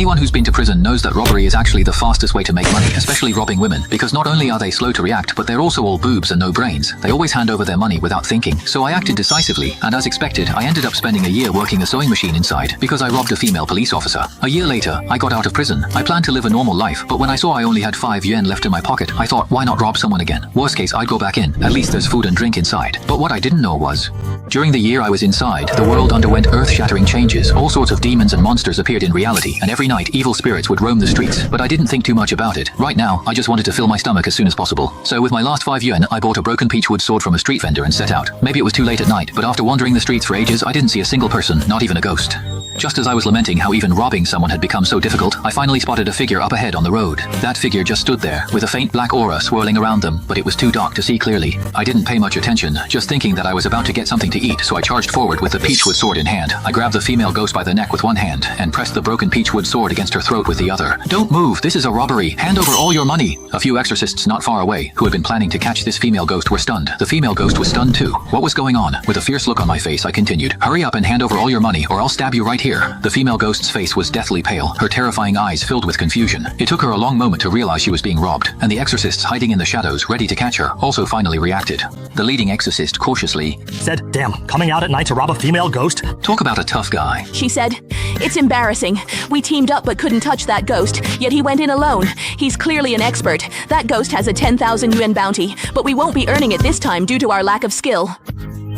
Anyone who's been to prison knows that robbery is actually the fastest way to make money, especially robbing women, because not only are they slow to react, but they're also all boobs and no brains. They always hand over their money without thinking. So I acted decisively, and as expected, I ended up spending a year working a sewing machine inside because I robbed a female police officer. A year later, I got out of prison. I planned to live a normal life, but when I saw I only had 5 yen left in my pocket, I thought, why not rob someone again? Worst case, I'd go back in. At least there's food and drink inside. But what I didn't know was, during the year I was inside, the world underwent earth-shattering changes. All sorts of demons and monsters appeared in reality, and every night evil spirits would roam the streets. But I didn't think too much about it. Right now, I just wanted to fill my stomach as soon as possible. So with my last 5 yuan, I bought a broken peachwood sword from a street vendor and set out. Maybe it was too late at night, but after wandering the streets for ages, I didn't see a single person, not even a ghost. Just as I was lamenting how even robbing someone had become so difficult, I finally spotted a figure up ahead on the road. That figure just stood there, with a faint black aura swirling around them, but it was too dark to see clearly. I didn't pay much attention, just thinking that I was about to get something to eat, so I charged forward with the peachwood sword in hand. I grabbed the female ghost by the neck with one hand, and pressed the broken peachwood sword against her throat with the other. Don't move, this is a robbery. Hand over all your money. A few exorcists not far away, who had been planning to catch this female ghost, were stunned. The female ghost was stunned too. What was going on? With a fierce look on my face, I continued, hurry up and hand over all your money, or I'll stab you right here. The female ghost's face was deathly pale, her terrifying eyes filled with confusion. It took her a long moment to realize she was being robbed, and the exorcists hiding in the shadows, ready to catch her, also finally reacted. The leading exorcist cautiously said, damn, coming out at night to rob a female ghost? Talk about a tough guy. She said, it's embarrassing. We teamed up but couldn't touch that ghost, yet he went in alone. He's clearly an expert. That ghost has a 10,000 yuan bounty, but we won't be earning it this time due to our lack of skill.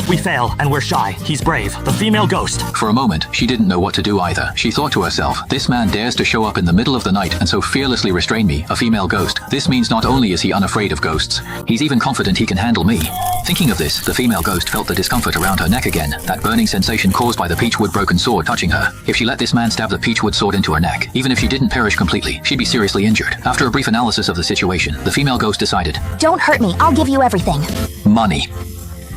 We fail, and we're shy. He's brave. The female ghost. For a moment, she didn't know what to do either. She thought to herself, this man dares to show up in the middle of the night and so fearlessly restrain me, a female ghost. This means not only is he unafraid of ghosts, he's even confident he can handle me. Thinking of this, the female ghost felt the discomfort around her neck again, that burning sensation caused by the peachwood broken sword touching her. If she let this man stab the peachwood sword into her neck, even if she didn't perish completely, she'd be seriously injured. After a brief analysis of the situation, the female ghost decided, don't hurt me, I'll give you everything. Money.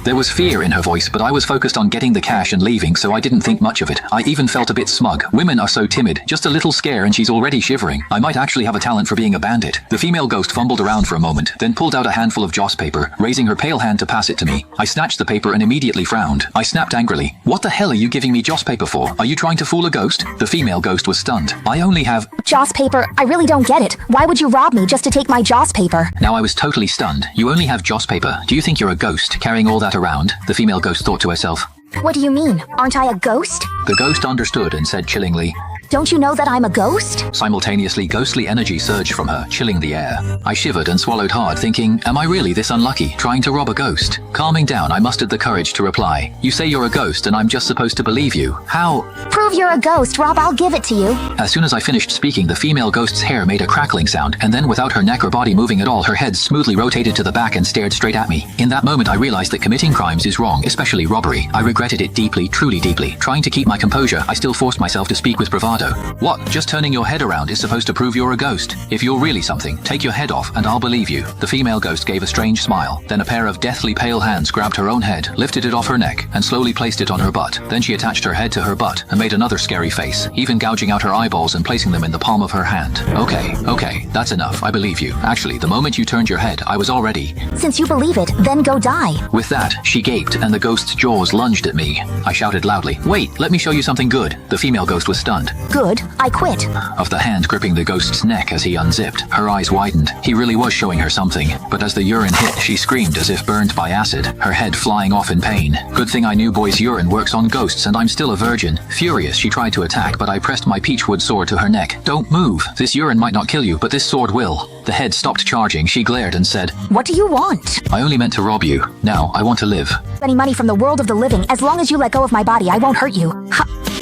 There was fear in her voice, but I was focused on getting the cash and leaving, so I didn't think much of it. I even felt a bit smug. Women are so timid. Just a little scare and she's already shivering. I might actually have a talent for being a bandit. The female ghost fumbled around for a moment, then pulled out a handful of joss paper, raising her pale hand to pass it to me. I snatched the paper and immediately frowned. I snapped angrily. What the hell are you giving me joss paper for? Are you trying to fool a ghost? The female ghost was stunned. I only have joss paper? I really don't get it. Why would you rob me just to take my joss paper? Now I was totally stunned. You only have joss paper. Do you think you're a ghost carrying all that around? The female ghost thought to herself. What do you mean? Aren't I a ghost? The ghost understood and said chillingly, don't you know that I'm a ghost? Simultaneously, ghostly energy surged from her, chilling the air. I shivered and swallowed hard, thinking, am I really this unlucky, trying to rob a ghost? Calming down, I mustered the courage to reply, you say you're a ghost and I'm just supposed to believe you. How? Prove you're a ghost, Rob, I'll give it to you. As soon as I finished speaking, the female ghost's hair made a crackling sound, and then without her neck or body moving at all, her head smoothly rotated to the back and stared straight at me. In that moment, I realized that committing crimes is wrong, especially robbery. I regretted it deeply, truly deeply. Trying to keep my composure, I still forced myself to speak with bravado. What? Just turning your head around is supposed to prove you're a ghost. If you're really something, take your head off and I'll believe you. The female ghost gave a strange smile. Then a pair of deathly pale hands grabbed her own head, lifted it off her neck, and slowly placed it on her butt. Then she attached her head to her butt and made another scary face, even gouging out her eyeballs and placing them in the palm of her hand. Okay, that's enough. I believe you. Actually, the moment you turned your head, I was already. Since you believe it, then go die. With that, she gaped and the ghost's jaws lunged at me. I shouted loudly, wait, let me show you something good. The female ghost was stunned. Good, I quit. Of the hand gripping the ghost's neck as he unzipped, her eyes widened. He really was showing her something. But as the urine hit, she screamed as if burned by acid, her head flying off in pain. Good thing I knew boys' urine works on ghosts and I'm still a virgin. Furious, she tried to attack, but I pressed my peachwood sword to her neck. Don't move. This urine might not kill you, but this sword will. The head stopped charging. She glared and said, what do you want? I only meant to rob you. Now, I want to live. Any money from the world of the living, as long as you let go of my body, I won't hurt you.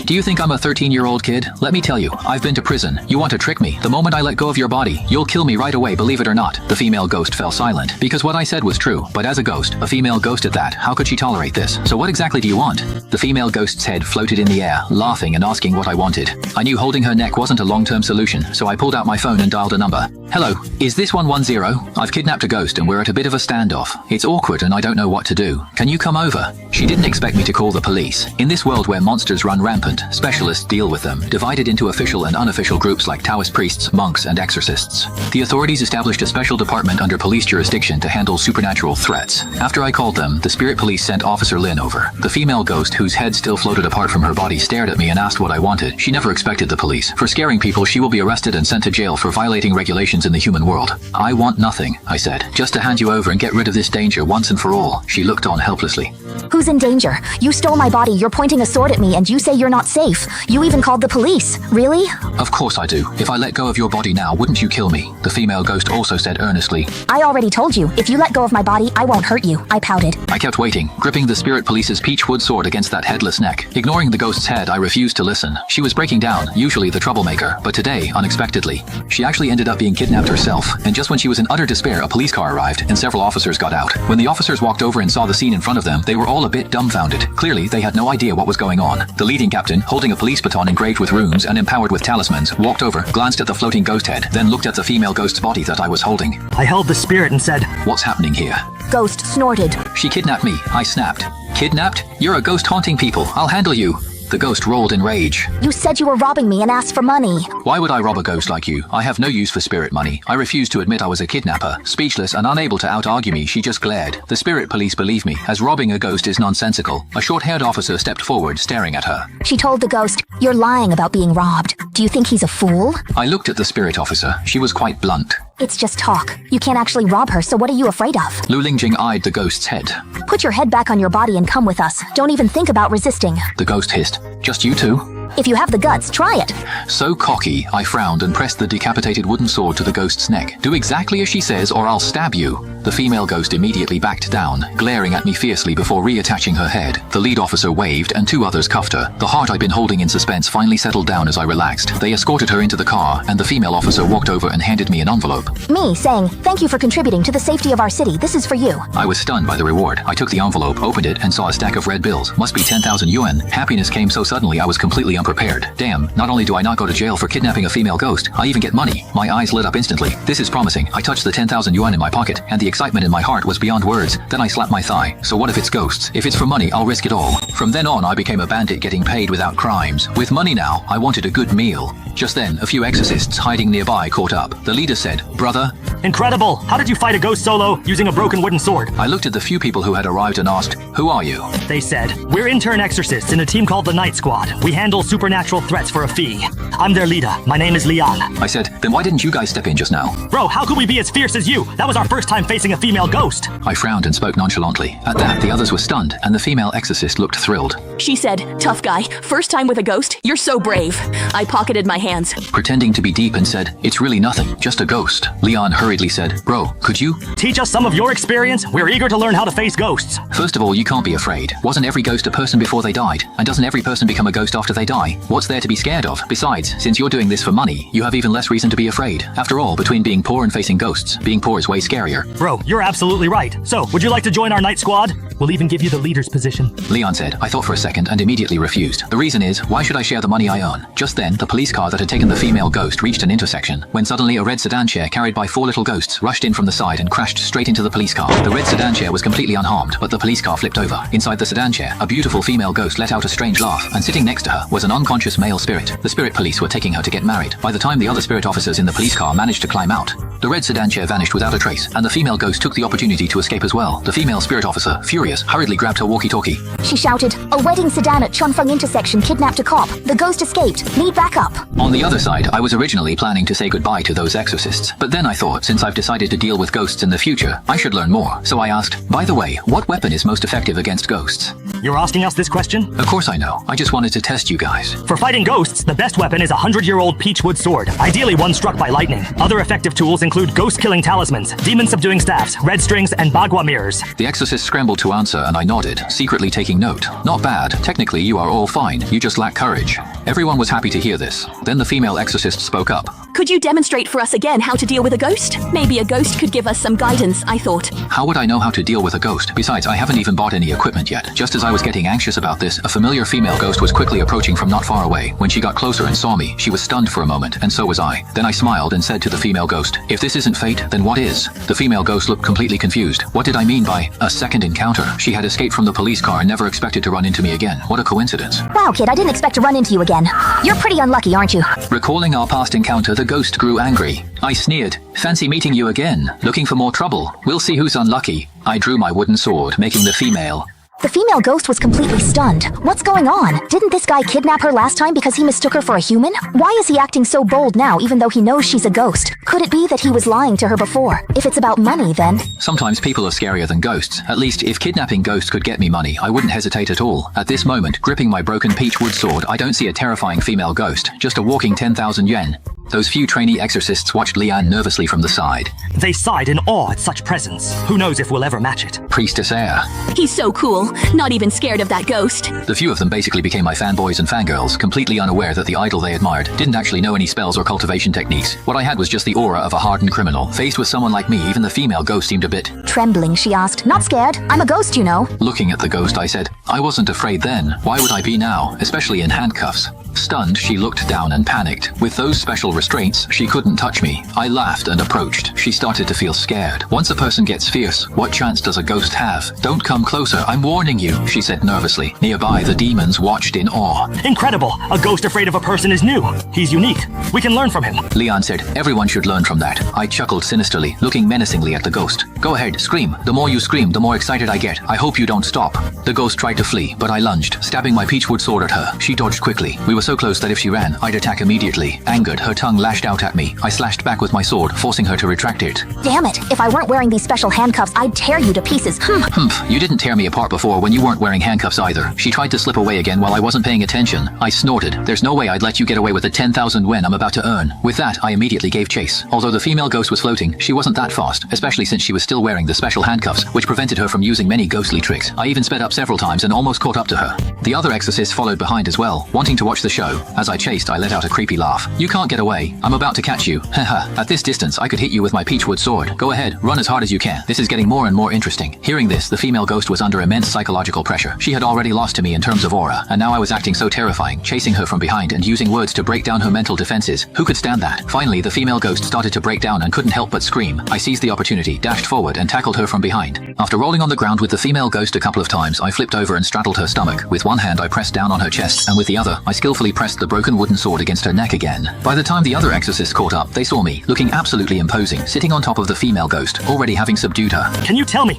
Do you think I'm a 13-year-old kid? Let me tell you, I've been to prison. You want to trick me? The moment I let go of your body, you'll kill me right away, believe it or not. The female ghost fell silent, because what I said was true. But as a ghost, a female ghost at that, how could she tolerate this? So what exactly do you want? The female ghost's head floated in the air, laughing and asking what I wanted. I knew holding her neck wasn't a long-term solution, so I pulled out my phone and dialed a number. Hello, is this 110? I've kidnapped a ghost and we're at a bit of a standoff. It's awkward and I don't know what to do. Can you come over? She didn't expect me to call the police. In this world where monsters run rampant, specialists deal with them, divided into official and unofficial groups like Taoist priests, monks, and exorcists. The authorities established a special department under police jurisdiction to handle supernatural threats. After I called them, the spirit police sent Officer Lynn over. The female ghost, whose head still floated apart from her body, stared at me and asked what I wanted. She never expected the police. For scaring people, she will be arrested and sent to jail for violating regulations in the human world. I want nothing, I said. Just to hand you over and get rid of this danger once and for all. She looked on helplessly. Who's in danger? You stole my body, you're pointing a sword at me, and you say you're not safe. You even called the police. Really? Of course I do. If I let go of your body now, wouldn't you kill me? The female ghost also said earnestly. I already told you, if you let go of my body, I won't hurt you. I pouted. I kept waiting, gripping the spirit police's peachwood sword against that headless neck. Ignoring the ghost's head, I refused to listen. She was breaking down, usually the troublemaker, but today, unexpectedly. She actually ended up being kidnapped herself, and just when she was in utter despair, a police car arrived, and several officers got out. When the officers walked over and saw the scene in front of them, they were all a bit dumbfounded. Clearly, they had no idea what was going on. The leading captain, holding a police baton engraved with runes and empowered with talismans, walked over, glanced at the floating ghost head, then looked at the female ghost's body that I was holding. I held the spirit and said, What's happening here? Ghost snorted. She kidnapped me, I snapped. Kidnapped? You're a ghost haunting people. I'll handle you. The ghost rolled in rage. You said you were robbing me and asked for money. Why would I rob a ghost like you? I have no use for spirit money. I refused to admit I was a kidnapper. Speechless and unable to out-argue me, she just glared. The spirit police believe me, as robbing a ghost is nonsensical. A short-haired officer stepped forward, staring at her. She told the ghost, you're lying about being robbed. Do you think he's a fool? I looked at the spirit officer. She was quite blunt. It's just talk. You can't actually rob her, so what are you afraid of? Lu Lingjing eyed the ghost's head. Put your head back on your body and come with us. Don't even think about resisting. The ghost hissed. Just you two? If you have the guts, try it. So cocky, I frowned and pressed the decapitated wooden sword to the ghost's neck. Do exactly as she says or I'll stab you. The female ghost immediately backed down, glaring at me fiercely before reattaching her head. The lead officer waved and two others cuffed her. The heart I'd been holding in suspense finally settled down as I relaxed. They escorted her into the car and the female officer walked over and handed me an envelope. Me saying, thank you for contributing to the safety of our city. This is for you. I was stunned by the reward. I took the envelope, opened it, and saw a stack of red bills. Must be 10,000 yuan. Happiness came so suddenly I was completely unprepared. Damn, not only do I not go to jail for kidnapping a female ghost, I even get money. My eyes lit up instantly. This is promising. I touched the 10,000 yuan in my pocket, and the excitement in my heart was beyond words. Then I slapped my thigh. So what if it's ghosts? If it's for money, I'll risk it all. From then on, I became a bandit getting paid without crimes. With money now, I wanted a good meal. Just then, a few exorcists hiding nearby caught up. The leader said, Brother. Incredible! How did you fight a ghost solo using a broken wooden sword? I looked at the few people who had arrived and asked, Who are you? They said, we're intern exorcists in a team called the Night Squad. We handle supernatural threats for a fee. I'm their leader. My name is Lian. I said, Then why didn't you guys step in just now? Bro, how could we be as fierce as you? That was our first time facing a female ghost. I frowned and spoke nonchalantly. At that, the others were stunned, and the female exorcist looked thrilled. She said, tough guy, first time with a ghost, you're so brave. I pocketed my hands. Pretending to be deep and said, It's really nothing, just a ghost. Leon hurriedly said, Bro, could you? Teach us some of your experience? We're eager to learn how to face ghosts. First of all, you can't be afraid. Wasn't every ghost a person before they died? And doesn't every person become a ghost after they die? What's there to be scared of? Besides, since you're doing this for money, you have even less reason to be afraid. After all, between being poor and facing ghosts, being poor is way scarier. Bro, you're absolutely right. So, would you like to join our night squad? We'll even give you the leader's position. Leon said. I thought for a second and immediately refused. The reason is, why should I share the money I earn? Just then, the police car that had taken the female ghost reached an intersection, when suddenly a red sedan chair carried by 4 little ghosts rushed in from the side and crashed straight into the police car. The red sedan chair was completely unharmed, but the police car flipped over. Inside the sedan chair, a beautiful female ghost let out a strange laugh, and sitting next to her was an unconscious male spirit. The spirit police were taking her to get married. By the time the other spirit officers in the police car managed to climb out, the red sedan chair vanished without a trace, and the female ghost took the opportunity to escape as well. The female spirit officer, furious, hurriedly grabbed her walkie-talkie. She shouted, a wedding sedan at Chunfeng intersection kidnapped a cop. The ghost escaped. Need backup. On the other side, I was originally planning to say goodbye to those exorcists, but then I thought, since I've decided to deal with ghosts in the future, I should learn more. So I asked, by the way, what weapon is most effective against ghosts? You're asking us this question? Of course I know. I just wanted to test you guys. For fighting ghosts, the best weapon is a 100-year-old peachwood sword, ideally one struck by lightning. Other effective tools include ghost-killing talismans, demon-subduing staffs, red strings, and bagua mirrors. The exorcist scrambled to answer and I nodded, secretly taking note. Not bad. Technically, you are all fine. You just lack courage. Everyone was happy to hear this. Then the female exorcist spoke up. Could you demonstrate for us again how to deal with a ghost? Maybe a ghost could give us some guidance, I thought. How would I know how to deal with a ghost? Besides, I haven't even bought any equipment yet. Just as I was getting anxious about this, a familiar female ghost was quickly approaching from not far away. When she got closer and saw me, she was stunned for a moment, and so was I. Then I smiled and said to the female ghost, If this isn't fate, then what is? The female ghost looked completely confused. What did I mean by a second encounter? She had escaped from the police car and never expected to run into me again. What a coincidence. Wow, kid, I didn't expect to run into you again. You're pretty unlucky, aren't you? Recalling our past encounter, the ghost grew angry. I sneered. Fancy meeting you again. Looking for more trouble. We'll see who's unlucky. I drew my wooden sword, making the female. The female ghost was completely stunned. What's going on? Didn't this guy kidnap her last time because he mistook her for a human? Why is he acting so bold now even though he knows she's a ghost? Could it be that he was lying to her before? If it's about money, then... Sometimes people are scarier than ghosts. At least, if kidnapping ghosts could get me money, I wouldn't hesitate at all. At this moment, gripping my broken peach wood sword, I don't see a terrifying female ghost, just a walking 10,000 yen. Those few trainee exorcists watched Leanne nervously from the side. They sighed in awe at such presence. Who knows if we'll ever match it? Priestess Air. He's so cool, not even scared of that ghost. The few of them basically became my fanboys and fangirls, completely unaware that the idol they admired didn't actually know any spells or cultivation techniques. What I had was just the aura of a hardened criminal. Faced with someone like me, even the female ghost seemed a bit... Trembling, she asked. Not scared. I'm a ghost, you know. Looking at the ghost, I said, I wasn't afraid then. Why would I be now, especially in handcuffs? Stunned, she looked down and panicked. With those special restraints, she couldn't touch me. I laughed and approached. She started to feel scared. Once a person gets fierce, what chance does a ghost have? Don't come closer, I'm warning you, she said nervously. Nearby, the demons watched in awe. Incredible! A ghost afraid of a person is new. He's unique. We can learn from him. Leon said, everyone should learn from that. I chuckled sinisterly, looking menacingly at the ghost. Go ahead, scream. The more you scream, the more excited I get. I hope you don't stop. The ghost tried to flee, but I lunged, stabbing my peachwood sword at her. She dodged quickly. We were so close that if she ran, I'd attack immediately. Angered, her tongue lashed out at me. I slashed back with my sword, forcing her to retract it. Damn it. If I weren't wearing these special handcuffs, I'd tear you to pieces. Humph, you didn't tear me apart before when you weren't wearing handcuffs either. She tried to slip away again while I wasn't paying attention. I snorted. There's no way I'd let you get away with the 10,000 yen I'm about to earn. With that, I immediately gave chase. Although the female ghost was floating, she wasn't that fast, especially since she was still wearing the special handcuffs, which prevented her from using many ghostly tricks. I even sped up several times and almost caught up to her. The other exorcists followed behind as well, wanting to watch the show. As I chased, I let out a creepy laugh. You can't get away. I'm about to catch you. Haha. At this distance, I could hit you with my peachwood sword. Go ahead, run as hard as you can. This is getting more and more interesting. Hearing this, the female ghost was under immense psychological pressure. She had already lost to me in terms of aura, and now I was acting so terrifying, chasing her from behind and using words to break down her mental defenses. Who could stand that? Finally, the female ghost started to break down and couldn't help but scream. I seized the opportunity, dashed forward, and tackled her from behind. After rolling on the ground with the female ghost a couple of times, I flipped over and straddled her stomach. With one hand, I pressed down on her chest, and with the other, I skillfully pressed the broken wooden sword against her neck again. By the time the other exorcists caught up, they saw me, looking absolutely imposing, sitting on top of the female ghost, already having subdued her. Can you tell me?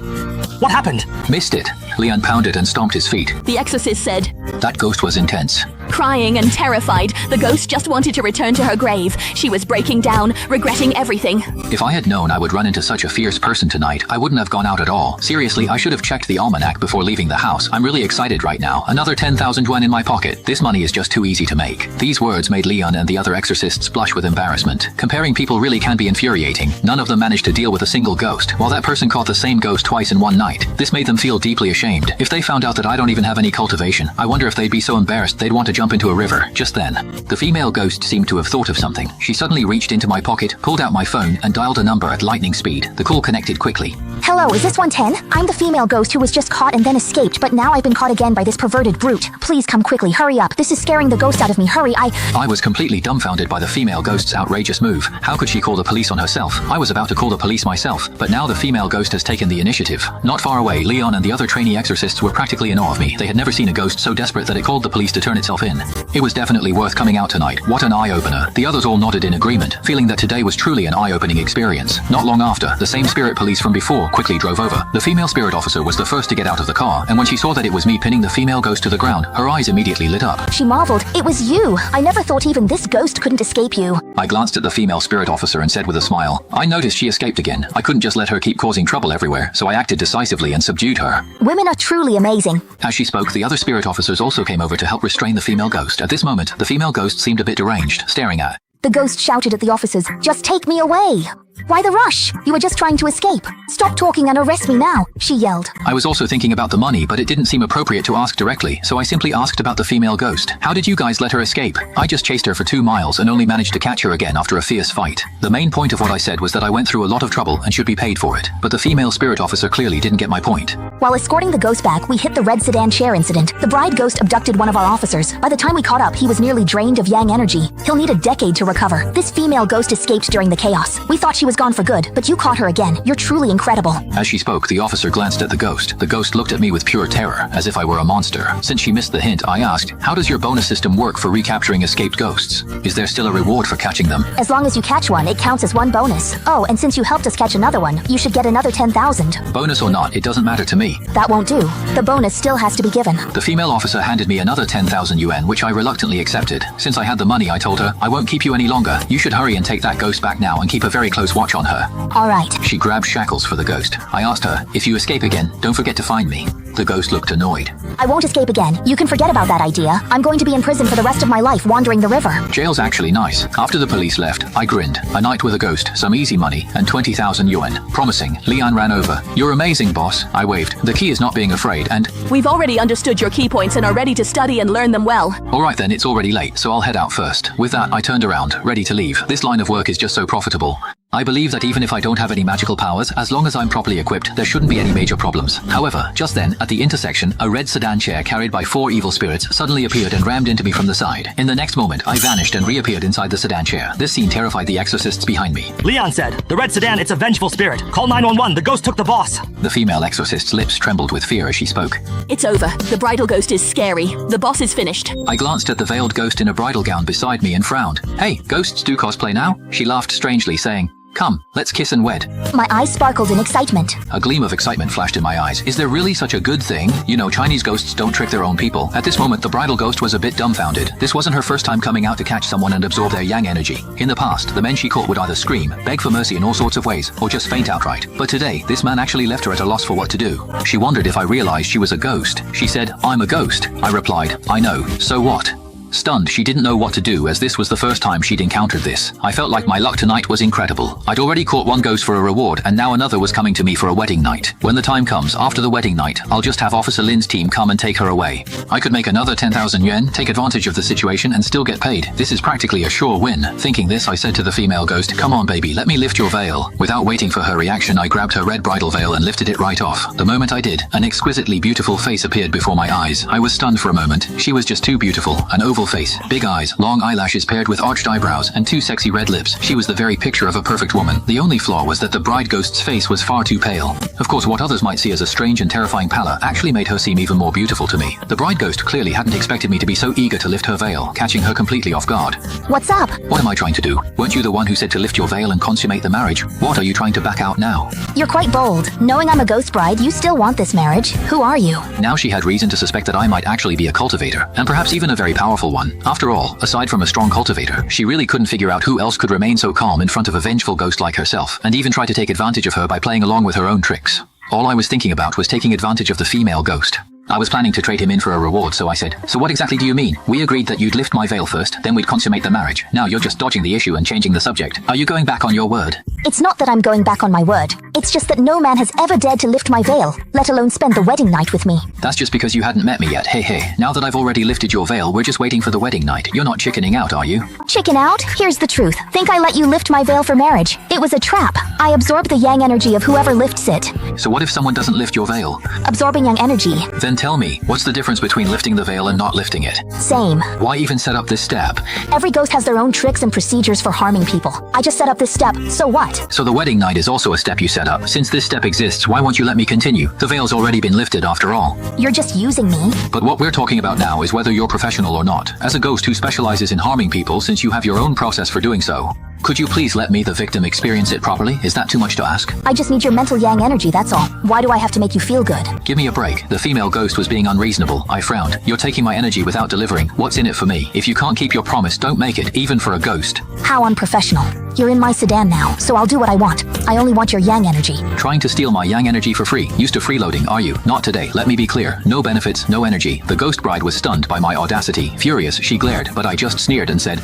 What happened? Missed it. Leon pounded and stomped his feet. The exorcist said, That ghost was intense. Crying and terrified, the ghost just wanted to return to her grave. She was breaking down, regretting everything. If I had known I would run into such a fierce person tonight, I wouldn't have gone out at all. Seriously, I should have checked the almanac before leaving the house. I'm really excited right now. Another 10,000 yuan in my pocket. This money is just too easy to make. These words made Leon and the other exorcists blush with embarrassment. Comparing people really can be infuriating. None of them managed to deal with a single ghost, while that person caught the same ghost twice in one night. This made them feel deeply ashamed. If they found out that I don't even have any cultivation, I wonder if they'd be so embarrassed they'd want to jump into a river. Just then, the female ghost seemed to have thought of something. She suddenly reached into my pocket, pulled out my phone, and dialed a number at lightning speed. The call connected quickly. Hello, is this 110? I'm the female ghost who was just caught and then escaped, but now I've been caught again by this perverted brute. Please come quickly, hurry up. This is scaring the ghost out of me. Hurry, I was completely dumbfounded by the female ghost's outrageous move. How could she call the police on herself? I was about to call the police myself, but now the female ghost has taken the initiative. Not far away, Leon and the other trainee exorcists were practically in awe of me. They had never seen a ghost so desperate that it called the police to turn itself in. It was definitely worth coming out tonight. What an eye-opener. The others all nodded in agreement, feeling that today was truly an eye-opening experience. Not long after, the same spirit police from before quickly drove over. The female spirit officer was the first to get out of the car, and when she saw that it was me pinning the female ghost to the ground, her eyes immediately lit up. She marveled. It was you. I never thought even this ghost couldn't escape you. I glanced at the female spirit officer and said with a smile, I noticed she escaped again. I couldn't just let her keep causing trouble everywhere, so I acted decisively and subdued her. Women are truly amazing. As she spoke, the other spirit officers also came over to help restrain the female ghost. At this moment, the female ghost seemed a bit deranged, staring at. The ghost shouted at the officers, just take me away. Why the rush? You were just trying to escape. Stop talking and arrest me now, she yelled. I was also thinking about the money, but it didn't seem appropriate to ask directly, so I simply asked about the female ghost. How did you guys let her escape? I just chased her for 2 miles and only managed to catch her again after a fierce fight. The main point of what I said was that I went through a lot of trouble and should be paid for it, but the female spirit officer clearly didn't get my point. While escorting the ghost back, we hit the red sedan chair incident. The bride ghost abducted one of our officers. By the time we caught up, he was nearly drained of yang energy. He'll need a decade to recover. This female ghost escaped during the chaos. We thought she was was gone for good, but you caught her again. You're truly incredible. As she spoke, the officer glanced at the ghost. The ghost looked at me with pure terror, as if I were a monster. Since she missed the hint, I asked, how does your bonus system work for recapturing escaped ghosts? Is there still a reward for catching them? As long as you catch one, it counts as one bonus. Oh, and since you helped us catch another one, you should get another 10,000. Bonus or not, it doesn't matter to me. That won't do. The bonus still has to be given. The female officer handed me another 10,000 yuan, which I reluctantly accepted. Since I had the money, I told her, I won't keep you any longer. You should hurry and take that ghost back now and keep a very close watch on her. All right. She grabbed shackles for the ghost. I asked her, if you escape again, don't forget to find me. The ghost looked annoyed. I won't escape again. You can forget about that idea. I'm going to be in prison for the rest of my life wandering the river. Jail's actually nice. After the police left, I grinned. A night with a ghost, some easy money, and 20,000 yuan. Promising. Lian ran over. You're amazing, boss. I waved. The key is not being afraid and... We've already understood your key points and are ready to study and learn them well. Alright then, it's already late, so I'll head out first. With that, I turned around, ready to leave. This line of work is just so profitable. I believe that even if I don't have any magical powers, as long as I'm properly equipped, there shouldn't be any major problems. However, just then, at the intersection, a red sedan chair carried by 4 evil spirits suddenly appeared and rammed into me from the side. In the next moment, I vanished and reappeared inside the sedan chair. This scene terrified the exorcists behind me. Leon said, the red sedan, it's a vengeful spirit. Call 911, the ghost took the boss. The female exorcist's lips trembled with fear as she spoke. It's over. The bridal ghost is scary. The boss is finished. I glanced at the veiled ghost in a bridal gown beside me and frowned. Hey, ghosts do cosplay now? She laughed strangely, saying, come, let's kiss and wed. My eyes sparkled in excitement. A gleam of excitement flashed in my eyes. Is there really such a good thing? You know, Chinese ghosts don't trick their own people. At this moment, the bridal ghost was a bit dumbfounded. This wasn't her first time coming out to catch someone and absorb their yang energy. In the past, the men she caught would either scream, beg for mercy in all sorts of ways, or just faint outright. But today, this man actually left her at a loss for what to do. She wondered if I realized she was a ghost. She said, I'm a ghost. I replied, I know. So what? Stunned, she didn't know what to do as this was the first time she'd encountered this. I felt like my luck tonight was incredible. I'd already caught one ghost for a reward and now another was coming to me for a wedding night. When the time comes, after the wedding night, I'll just have Officer Lin's team come and take her away. I could make another 10,000 yuan, take advantage of the situation and still get paid. This is practically a sure win. Thinking this, I said to the female ghost, come on baby, let me lift your veil. Without waiting for her reaction, I grabbed her red bridal veil and lifted it right off. The moment I did, an exquisitely beautiful face appeared before my eyes. I was stunned for a moment. She was just too beautiful. An oval face, big eyes, long eyelashes paired with arched eyebrows, and 2 sexy red lips. She was the very picture of a perfect woman. The only flaw was that the bride ghost's face was far too pale. Of course, what others might see as a strange and terrifying pallor actually made her seem even more beautiful to me. The bride ghost clearly hadn't expected me to be so eager to lift her veil, catching her completely off guard. What's up? What am I trying to do? Weren't you the one who said to lift your veil and consummate the marriage? What are you trying to back out now? You're quite bold. Knowing I'm a ghost bride, you still want this marriage. Who are you? Now she had reason to suspect that I might actually be a cultivator, and perhaps even a very powerful one. After all, aside from a strong cultivator, she really couldn't figure out who else could remain so calm in front of a vengeful ghost like herself, and even try to take advantage of her by playing along with her own tricks. All I was thinking about was taking advantage of the female ghost. I was planning to trade him in for a reward, so I said, so what exactly do you mean? We agreed that you'd lift my veil first, then we'd consummate the marriage. Now you're just dodging the issue and changing the subject. Are you going back on your word? It's not that I'm going back on my word. It's just that no man has ever dared to lift my veil, let alone spend the wedding night with me. That's just because you hadn't met me yet. Hey hey, now that I've already lifted your veil, we're just waiting for the wedding night. You're not chickening out, are you? Chicken out? Here's the truth. Think I let you lift my veil for marriage? It was a trap. I absorbed the yang energy of whoever lifts it. So what if someone doesn't lift your veil? Absorbing yang energy. Then tell me, what's the difference between lifting the veil and not lifting it? Same. Why even set up this step? Every ghost has their own tricks and procedures for harming people. I just set up this step, so what? So the wedding night is also a step you set up. Since this step exists, why won't you let me continue? The veil's already been lifted after all. You're just using me. But what we're talking about now is whether you're professional or not. As a ghost who specializes in harming people, since you have your own process for doing so, could you please let me, the victim, experience it properly? Is that too much to ask? I just need your mental yang energy, that's all. Why do I have to make you feel good? Give me a break. The female ghost was being unreasonable. I frowned. You're taking my energy without delivering. What's in it for me? If you can't keep your promise, don't make it, even for a ghost. How unprofessional. You're in my sedan now, so I'll do what I want. I only want your yang energy. Trying to steal my yang energy for free. Used to freeloading, are you? Not today. Let me be clear. No benefits, no energy. The ghost bride was stunned by my audacity. Furious, she glared, but I just sneered and said,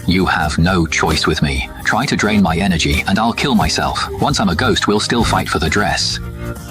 you have no choice with me. Try to drain my energy, and I'll kill myself. Once I'm a ghost, we'll still fight for the dress.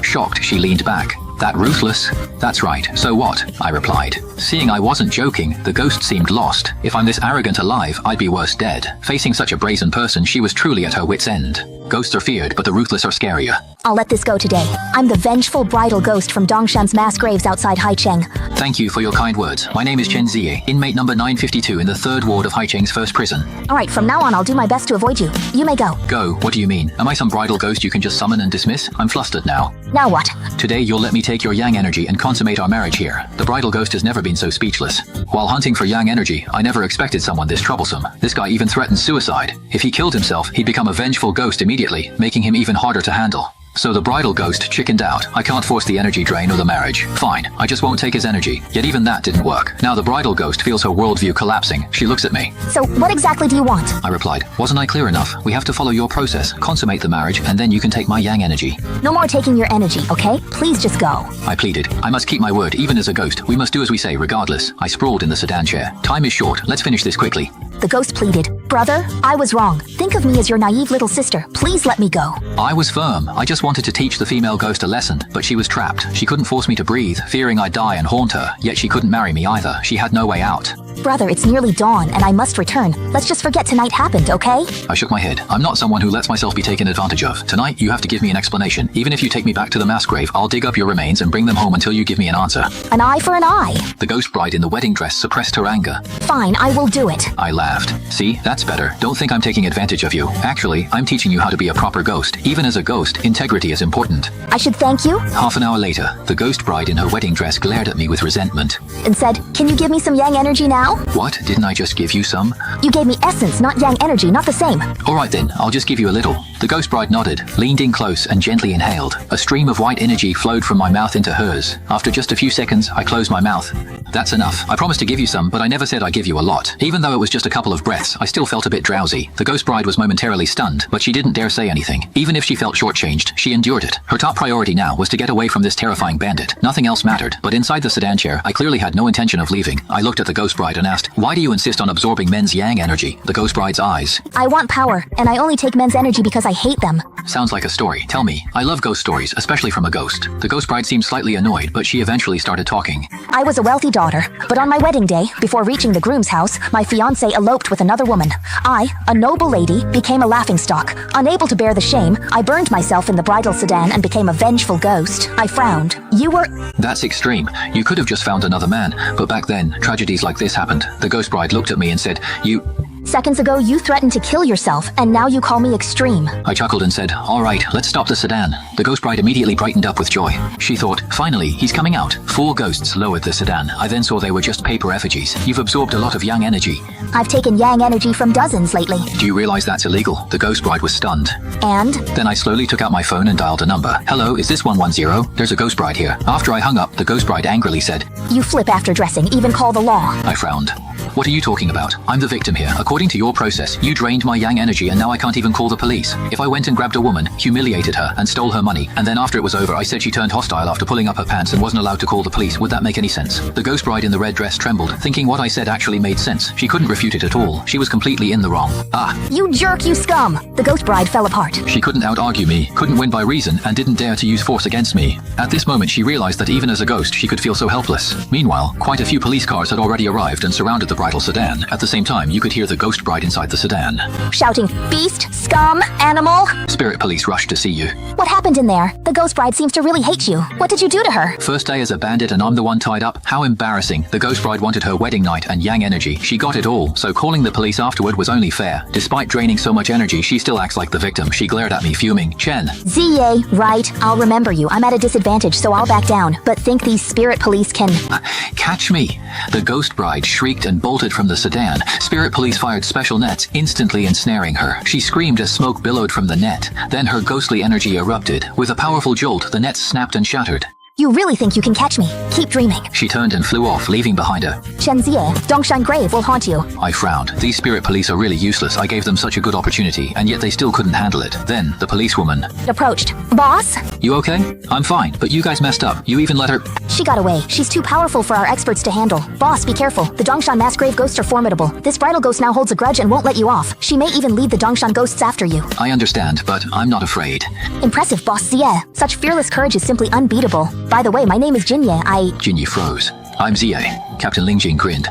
Shocked, she leaned back. That ruthless? That's right. So what? I replied. Seeing I wasn't joking, the ghost seemed lost. If I'm this arrogant alive, I'd be worse dead. Facing such a brazen person, she was truly at her wit's end. Ghosts are feared, but the ruthless are scarier. I'll let this go today. I'm the vengeful bridal ghost from Dongshan's mass graves outside Haicheng. Thank you for your kind words. My name is Chen Ziye, inmate number 952 in the 3rd ward of Haicheng's first prison. Alright, from now on I'll do my best to avoid you. You may go. Go, what do you mean? Am I some bridal ghost you can just summon and dismiss? I'm flustered now. Now what? Today you'll let me take your yang energy and consummate our marriage here. The bridal ghost has never been so speechless. While hunting for yang energy, I never expected someone this troublesome. This guy even threatened suicide. If he killed himself, he'd become a vengeful ghost immediately, making him even harder to handle. So the bridal ghost chickened out. I can't force the energy drain or the marriage. Fine, I just won't take his energy. Yet even that didn't work. Now the bridal ghost feels her worldview collapsing. She looks at me. So, what exactly do you want? I replied, wasn't I clear enough? We have to follow your process, consummate the marriage, and then you can take my yang energy. No more taking your energy, okay? Please just go. I pleaded. I must keep my word, even as a ghost. We must do as we say, regardless. I sprawled in the sedan chair. Time is short. Let's finish this quickly. The ghost pleaded. Brother, I was wrong. Think of me as your naive little sister. Please let me go. I was firm. I just wanted to teach the female ghost a lesson, but she was trapped. She couldn't force me to breathe, fearing I'd die and haunt her, yet she couldn't marry me either. She had no way out. Brother, it's nearly dawn and I must return. Let's just forget tonight happened, okay? I shook my head. I'm not someone who lets myself be taken advantage of. Tonight, you have to give me an explanation. Even if you take me back to the mass grave, I'll dig up your remains and bring them home until you give me an answer. An eye for an eye. The ghost bride in the wedding dress suppressed her anger. Fine, I will do it. I laughed. See, that's better. Don't think I'm taking advantage of you. Actually, I'm teaching you how to be a proper ghost. Even as a ghost, integrity is important. I should thank you? Half an hour later, the ghost bride in her wedding dress glared at me with resentment. And said, can you give me some yang energy now? What? Didn't I just give you some? You gave me essence, not yang energy, not the same. Alright then, I'll just give you a little. The ghost bride nodded, leaned in close, and gently inhaled. A stream of white energy flowed from my mouth into hers. After just a few seconds, I closed my mouth. That's enough. I promised to give you some, but I never said I'd give you a lot. Even though it was just a couple of breaths, I still felt a bit drowsy. The ghost bride was momentarily stunned, but she didn't dare say anything. Even if she felt shortchanged, she endured it. Her top priority now was to get away from this terrifying bandit. Nothing else mattered, but inside the sedan chair, I clearly had no intention of leaving. I looked at the ghost bride and asked, why do you insist on absorbing men's yang energy? The ghost bride's eyes. I want power, and I only take men's energy because I hate them. Sounds like a story. Tell me. I love ghost stories, especially from a ghost. The ghost bride seemed slightly annoyed, but she eventually started talking. I was a wealthy daughter, but on my wedding day, before reaching the groom's house, my fiancé eloped with another woman. I, a noble lady, became a laughingstock. Unable to bear the shame, I burned myself in the bridal sedan and became a vengeful ghost. I frowned. You were... That's extreme. You could have just found another man, but back then, tragedies like this happened. The ghost bride looked at me and said, Seconds ago, you threatened to kill yourself, and now you call me extreme. I chuckled and said, all right, let's stop the sedan. The ghost bride immediately brightened up with joy. She thought, finally, he's coming out. 4 ghosts lowered the sedan. I then saw they were just paper effigies. You've absorbed a lot of yang energy. I've taken yang energy from dozens lately. Do you realize that's illegal? The ghost bride was stunned. And? Then I slowly took out my phone and dialed a number. Hello, is this 110? There's a ghost bride here. After I hung up, the ghost bride angrily said, You flip after dressing, even call the law. I frowned. What are you talking about? I'm the victim here. According to your process, you drained my yang energy and now I can't even call the police. If I went and grabbed a woman, humiliated her, and stole her money, and then after it was over I said she turned hostile after pulling up her pants and wasn't allowed to call the police, would that make any sense? The ghost bride in the red dress trembled, thinking what I said actually made sense. She couldn't refute it at all. She was completely in the wrong. You jerk, you scum! The ghost bride fell apart. She couldn't out-argue me, couldn't win by reason, and didn't dare to use force against me. At this moment she realized that even as a ghost she could feel so helpless. Meanwhile, quite a few police cars had already arrived and surrounded the bridal sedan. At the same time, you could hear the ghost bride inside the sedan, shouting, Beast, scum, animal! Spirit police rushed to see you. What happened in there? The ghost bride seems to really hate you. What did you do to her? First day as a bandit and I'm the one tied up? How embarrassing. The ghost bride wanted her wedding night and yang energy. She got it all, so calling the police afterward was only fair. Despite draining so much energy, she still acts like the victim. She glared at me, fuming. Chen. Ziye, right. I'll remember you. I'm at a disadvantage, so I'll back down. But think these spirit police can... Catch me. The ghost bride shrieked and bolted from the sedan. Spirit police fired special nets, instantly ensnaring her. She screamed as smoke billowed from the net. Then her ghostly energy erupted. With a powerful jolt, the nets snapped and shattered. You really think you can catch me? Keep dreaming. She turned and flew off, leaving behind her. Chen Ziye, Dongshan Grave will haunt you. I frowned. These spirit police are really useless. I gave them such a good opportunity, and yet they still couldn't handle it. Then, the policewoman approached. Boss? You okay? I'm fine, but you guys messed up. You even let her... She got away. She's too powerful for our experts to handle. Boss, be careful. The Dongshan mass grave ghosts are formidable. This bridal ghost now holds a grudge and won't let you off. She may even lead the Dongshan ghosts after you. I understand, but I'm not afraid. Impressive, Boss Ziye. Such fearless courage is simply unbeatable. By the way, my name is Jinye. Jinye froze. I'm Ziye. Captain Lingjing grinned.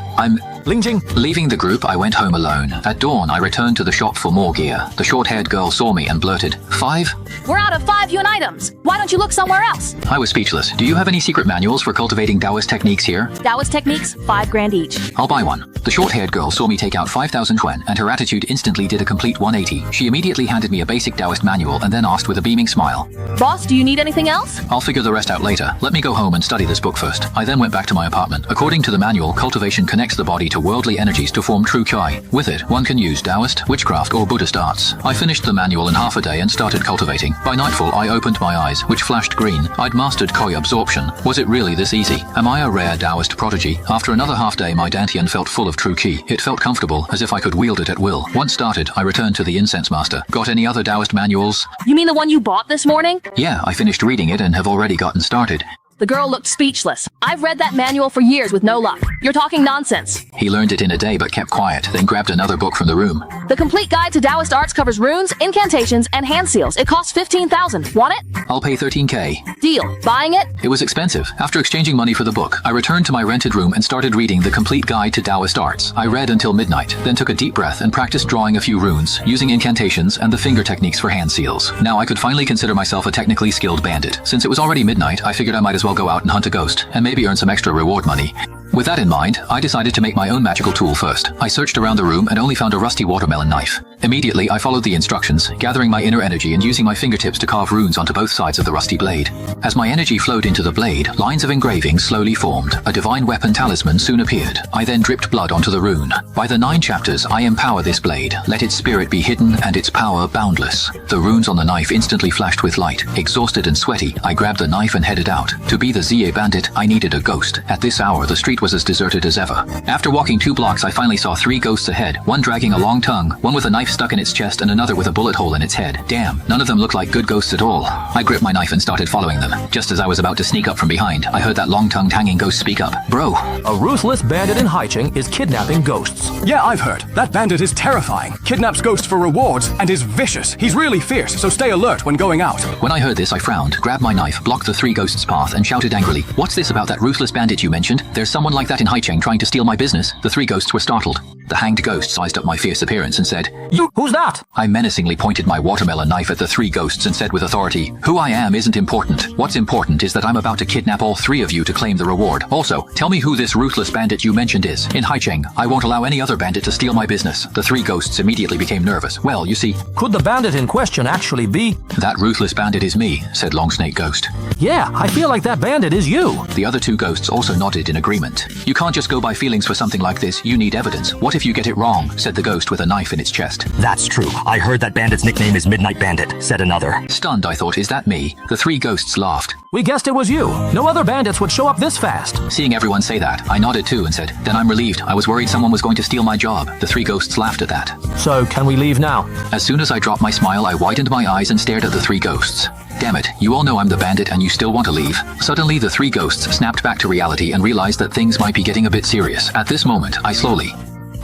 Lingjing. Leaving the group, I went home alone. At dawn, I returned to the shop for more gear. The short-haired girl saw me and blurted, 5? We're out of 5 Yuan items. Why don't you look somewhere else? I was speechless. Do you have any secret manuals for cultivating Taoist techniques here? Taoist techniques, 5 grand each. I'll buy one. The short-haired girl saw me take out 5,000 yuan, and her attitude instantly did a complete 180. She immediately handed me a basic Taoist manual and then asked with a beaming smile, Boss, do you need anything else? I'll figure the rest out later. Let me go home and study this book first. I then went back to my apartment. According to the manual, cultivation connects the body to worldly energies to form true Qi. With it, one can use Taoist, witchcraft, or Buddhist arts. I finished the manual in half a day and started cultivating. By nightfall, I opened my eyes, which flashed green. I'd mastered Qi absorption. Was it really this easy? Am I a rare Taoist prodigy? After another half day, my dantian felt full of true Qi. It felt comfortable, as if I could wield it at will. Once started, I returned to the incense master. Got any other Taoist manuals? You mean the one you bought this morning? Yeah, I finished reading it and have already gotten started. The girl looked speechless. I've read that manual for years with no luck. You're talking nonsense. He learned it in a day but kept quiet, then grabbed another book from the room. The complete guide to Taoist arts covers runes, incantations, and hand seals. It costs 15,000. Want it? I'll pay 13K. Deal. Buying it? It was expensive. After exchanging money for the book, I returned to my rented room and started reading the complete guide to Taoist arts. I read until midnight, then took a deep breath and practiced drawing a few runes, using incantations and the finger techniques for hand seals. Now I could finally consider myself a technically skilled bandit. Since it was already midnight, I figured I might as well go out and hunt a ghost, and maybe earn some extra reward money. With that in mind, I decided to make my own magical tool first. I searched around the room and only found a rusty watermelon knife. Immediately, I followed the instructions, gathering my inner energy and using my fingertips to carve runes onto both sides of the rusty blade. As my energy flowed into the blade, lines of engraving slowly formed. A divine weapon talisman soon appeared. I then dripped blood onto the rune. By the 9 chapters, I empower this blade. Let its spirit be hidden and its power boundless. The runes on the knife instantly flashed with light. Exhausted and sweaty, I grabbed the knife and headed out. To be the ZA bandit, I needed a ghost. At this hour, the street was as deserted as ever. After walking 2 blocks, I finally saw 3 ghosts ahead, one dragging a long tongue, one with a knife stuck in its chest, and another with a bullet hole in its head. Damn, none of them looked like good ghosts at all. I gripped my knife and started following them. Just as I was about to sneak up from behind, I heard that long-tongued hanging ghost speak up. Bro. A ruthless bandit in Haicheng is kidnapping ghosts. Yeah, I've heard. That bandit is terrifying. Kidnaps ghosts for rewards and is vicious. He's really fierce, so stay alert when going out. When I heard this, I frowned, grabbed my knife, blocked the 3 ghosts' path, and shouted angrily, What's this about that ruthless bandit you mentioned? There's someone like that in Haicheng trying to steal my business. The 3 ghosts were startled. The hanged ghost sized up my fierce appearance and said, You, who's that? I menacingly pointed my watermelon knife at the 3 ghosts and said with authority, Who I am isn't important. What's important is that I'm about to kidnap all 3 of you to claim the reward. Also, tell me who this ruthless bandit you mentioned is. In Haicheng, I won't allow any other bandit to steal my business. The 3 ghosts immediately became nervous. Well, you see, Could the bandit in question actually be? that ruthless bandit is me, said Longsnake Ghost. Yeah, I feel like that bandit is you. The other 2 ghosts also nodded in agreement. You can't just go by feelings for something like this. You need evidence. What if you get it wrong? Said the ghost with a knife in its chest. That's true. I heard that bandit's nickname is Midnight Bandit, said another. Stunned, I thought, is that me? The 3 ghosts laughed. We guessed it was you. No other bandits would show up this fast. Seeing everyone say that, I nodded too and said, Then I'm relieved. I was worried someone was going to steal my job. The 3 ghosts laughed at that. So, can we leave now? As soon as I dropped my smile, I widened my eyes and stared at the 3 ghosts. Damn it, you all know I'm the bandit and you still want to leave. Suddenly, the 3 ghosts snapped back to reality and realized that things might be getting a bit serious. At this moment,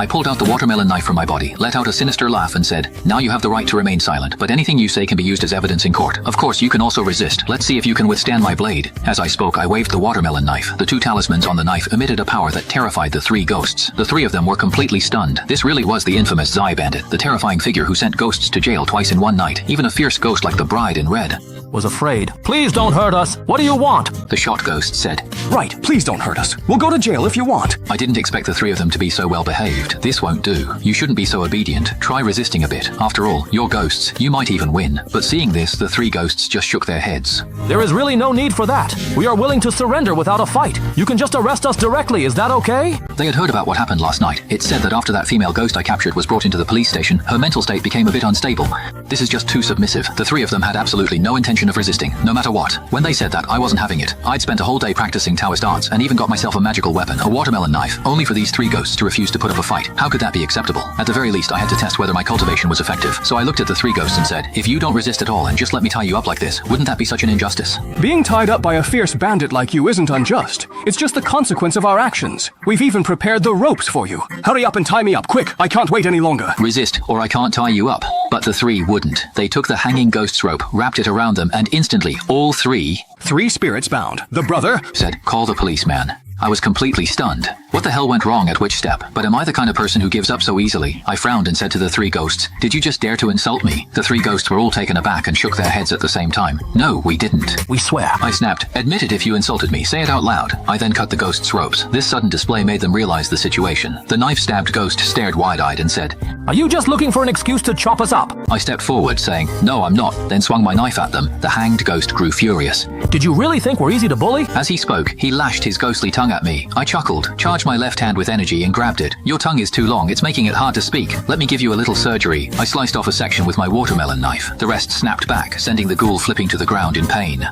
I pulled out the watermelon knife from my body, let out a sinister laugh and said, Now you have the right to remain silent, but anything you say can be used as evidence in court. Of course, you can also resist. Let's see if you can withstand my blade. As I spoke, I waved the watermelon knife. The 2 talismans on the knife emitted a power that terrified the 3 ghosts. The 3 of them were completely stunned. This really was the infamous Zai Bandit, the terrifying figure who sent ghosts to jail twice in one night. Even a fierce ghost like the bride in red Was afraid. Please don't hurt us. What do you want? The shot ghost said. Right, please don't hurt us. We'll go to jail if you want. I didn't expect the 3 of them to be so well behaved. This won't do. You shouldn't be so obedient. Try resisting a bit. After all, you're ghosts. You might even win. But seeing this, the 3 ghosts just shook their heads. There is really no need for that. We are willing to surrender without a fight. You can just arrest us directly. Is that okay? They had heard about what happened last night. It said that after that female ghost I captured was brought into the police station, her mental state became a bit unstable. This is just too submissive. The 3 of them had absolutely no intention of resisting, no matter what. When they said that, I wasn't having it. I'd spent a whole day practicing Taoist arts and even got myself a magical weapon, a watermelon knife, only for these 3 ghosts to refuse to put up a fight. How could that be acceptable? At the very least, I had to test whether my cultivation was effective. So I looked at the 3 ghosts and said, If you don't resist at all and just let me tie you up like this, wouldn't that be such an injustice? Being tied up by a fierce bandit like you isn't unjust. It's just the consequence of our actions. We've even prepared the ropes for you. Hurry up and tie me up, quick. I can't wait any longer. Resist, or I can't tie you up. But the 3 wouldn't. They took the hanging ghost's rope, wrapped it around them, and instantly, all 3... 3 spirits bound. The brother said, Call the policeman. I was completely stunned. What the hell went wrong at which step? But am I the kind of person who gives up so easily? I frowned and said to the three ghosts, "Did you just dare to insult me?" The three ghosts were all taken aback and shook their heads at the same time. "No, we didn't." We swear. I snapped, "Admit it if you insulted me. Say it out loud." I then cut the ghosts' ropes. This sudden display made them realize the situation. The knife-stabbed ghost stared wide-eyed and said, Are you just looking for an excuse to chop us up? I stepped forward, saying, "No, I'm not," then swung my knife at them. The hanged ghost grew furious. Did you really think we're easy to bully? As he spoke, he lashed his ghostly tongue at me. I chuckled, charged my left hand with energy and grabbed it. "Your tongue is too long, it's making it hard to speak. Let me give you a little surgery." I sliced off a section with my watermelon knife. The rest snapped back, sending the ghoul flipping to the ground in pain.